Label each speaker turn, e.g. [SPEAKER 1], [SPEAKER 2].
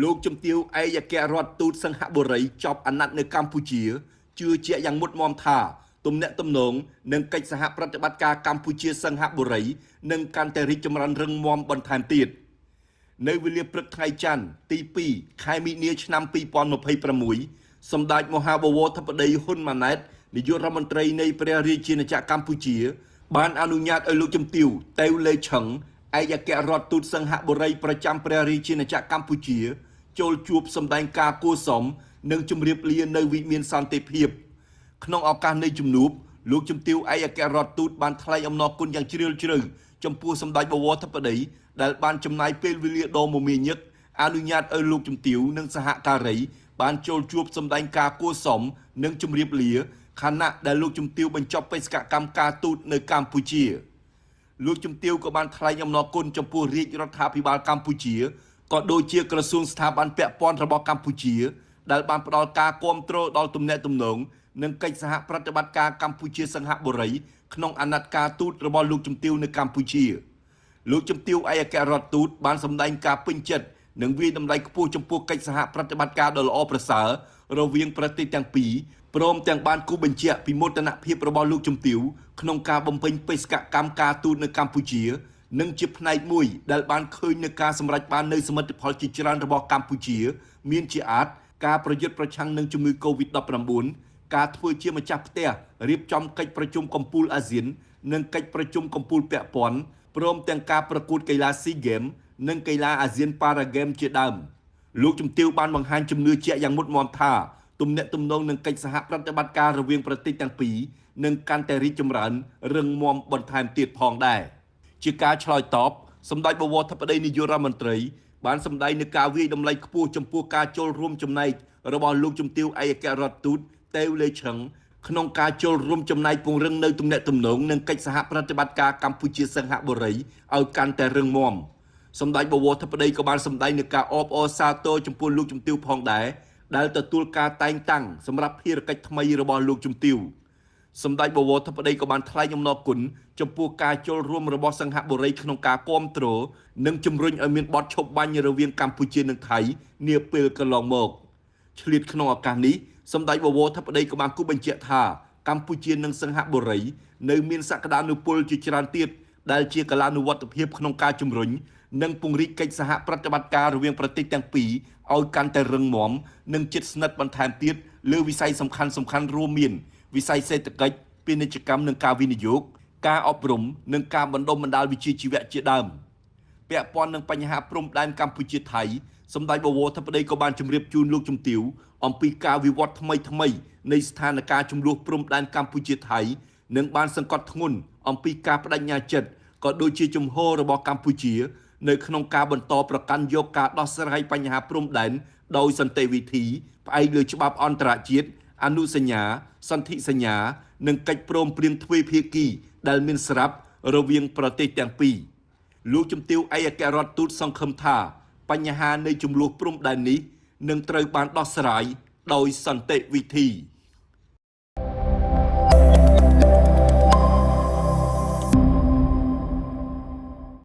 [SPEAKER 1] លោកជំទាវឯកអគ្គរដ្ឋទូតសិង្ហបុរីចប់អាណត្តិនៅកម្ពុជាជឿជាក់យ៉ាងមុតមមថាទំនាក់ទំនងនិងកិច្ចសហប្រតិបត្តិការកម្ពុជាសិង្ហបុរីនឹងកាន់តែរីកចម្រើនរឹងមាំបន្ថែមទៀតនៅវេលាព្រឹកថ្ងៃច័ន្ទទី2ខែមីនាឆ្នាំ2026សម្ដេចមហាបវរធិបតីហ៊ុនម៉ាណែតនាយករដ្ឋមន្ត្រីនៃព្រះរាជាណាចក្រកម្ពុជាបានអនុញ្ញាតឲ្យលោកជំទាវតេវលេឆឹងឯកអគ្គរដ្ឋទូតសិង្ហបុរីប្រចាំព្រះរាជាណាចក្រកម្ពុជាចូលជួបសម្ដែងការគួសមនិងជម្រាបលានៅវិមានសន្តិភាពក្នុងឱកាសនៃជំនួបលោកជំទាវឯកអគ្គរដ្ឋទូតបានថ្លែងអំណរគុណយ៉ាងជ្រាលជ្រៅចំពោះសម្ដេចបវរធិបតីដែលបានចំណាយពេលវេលាដ៏មមាញឹកអនុញ្ញាតឲ្យលោកជំទាវនិងសហការីបានចូលជួបសម្ដែងការគួសមនិងជម្រាបលាខណៈដែលលោកជំទាវបញ្ចប់បេសកកម្មការទូតនៅកម្ពុជាលោកជំទាវក៏បានថ្លែងអំណរគុណចំពោះរាជរដ្ឋាភិបាលកម្ពុជាក៏ដូចជាក្រសួងស្ថាប័នពាក់ព័ន្ធរបស់កម្ពុជាដែលបានផ្ដល់ការគាំទ្រដល់ទំនាក់ទំនងនិងកិច្ចសហប្រតិបត្តិការកម្ពុជាសិង្ហបុរីក្នុងអាណត្តិការទូតរបស់លោកជំទាវនៅកម្ពុជាលោកជំទាវឯកអគ្គរដ្ឋទូតបានសម្ដែងការពេញចិត្តនិងវាយតម្លៃខ្ពស់ចំពោះកិច្ចសហប្រតិបត្តិការដ៏ល្អប្រសើររវាងប្រទេសទាំងពីរព្រមទាំងបានគូបញ្ជាក់ពីមោទនភាពរបស់លោកជំទាវក្នុងការបំពេញបេសកកម្មការទូតនៅកម្ពុជានិងជាផ្នែកមួយដែលបានឃើញនៅការសម្រេចបាននៅសមិទ្ធផលជាច្រើនរបស់កម្ពុជាមានជាអាចការប្រយុទ្ធប្រឆាំងនឹងជំងឺ Covid-19 ការធ្វើជាម្ចាស់ផ្ទះរៀបចំកិច្ចប្រជុំកំពូលអាស៊ាននិងកិច្ចប្រជុំកំពូលពាក់ព័ន្ធព្រមទាំងការប្រកួតកីឡា SEA Games និងកីឡាអាស៊ាន Para Games ជាដើមលោកជំទាវបានបង្ហាញជំនឿជាក់យ៉ាងមុតមាំថាទំនាក់ទំនងនឹងកិច្ចសហប្រតិបត្តិការរវាងប្រទេសទាំងពីរនឹងកាន់តែរីកចម្រើនរឹងមាំបន្ថែមទៀតផងដែរជាការឆ្លើយតបសម្ដេចបវរធិបតីនាយករដ្ឋមន្ត្រីបានសម្ដែងនូវការវាយតម្លៃខ្ពស់ចំពោះការចូលរួមចំណែករបស់លោកជំទាវឯកអគ្គរដ្ឋទូតតេវលេឆឹងក្នុងការចូលរួមចំណែកពង្រឹងនៅទំនាក់ទំនងនិងកិច្ចសហប្រតិបត្តិការកម្ពុជាសិង្ហបុរីឲ្យកាន់តែរឹងមាំសម្ដេចបវរធិបតីក៏បានសម្ដែងនូវការអបអរសាទរចំពោះលោកជំទាវផងដែរដែលទទួលការតែងតាំងសម្រាប់ភារកិច្ចថ្មីរបស់លោកជំទាវសម្ដេចបវរធិបតីក៏បានថ្លែងអំណរគុណចំពោះការចូលរួមរបស់សិង្ហបុរីក្នុងការគាំទ្រនិងជំរុញឲ្យមានបទឈប់បាញ់រវាងកម្ពុជានិងថៃនាពេលកន្លងមកឆ្លៀតក្នុងឱកាសនេះសម្ដេចបវរធិបតីក៏បានគូបញ្ជាក់ថាកម្ពុជានិងសិង្ហបុរីនៅមានសក្តានុពលជាច្រើនទៀតដែលជាកលានុវត្តភាពក្នុងការជំរុញនិងពង្រីកកិច្ចសហប្រតិបត្តិការរវាងប្រទេសទាំងពីរឲ្យកាន់តែរឹងមាំនិងជិតស្និទ្ធបន្ថែមទៀតលើវិស័យសំខាន់ៗរួមមានវិស័យសេដ្ឋកិច្ចពាណិជ្ជកម្មនិងការវិនិយោគការអប់រំនិងការបណ្ដុះបណ្ដាលវិជ្ជាជីវៈជាដើមពាក់ព័ន្ធនឹងបញ្ហាព្រំដែនកម្ពុជាថៃសម្ដេចបវរធិបតីក៏បានជម្រាបជូនលោកជំទាវអំពីការវិវត្តថ្មីនៃស្ថានភាពចំនួនព្រំដែនកម្ពុជាថៃនិងបានសង្កត់ធ្ងន់អំពីការបដិញ្ញាចិត្តក៏ដូចជាជំហររបស់កម្ពុជានៅក្នុងការបន្តប្រកាន់យកការដោះស្រាយបញ្ហាព្រំដែនដោយសន្តិវិធីផ្អែកលើច្បាប់អន្តរជាតិអនុសញ្ញាសន្ធិសញ្ញានិងកិច្ចព្រមព្រៀងទ្វេភាគីដែលមានស្រាប់រវាងប្រទេសទាំងពីរលោកជំទាវឯកអគ្គរដ្ឋទូតសង្ឃឹមថាបញ្ហានៃជម្លោះព្រំដែននេះនឹងត្រូវបានដោះស្រាយដោយសន្តិវិធី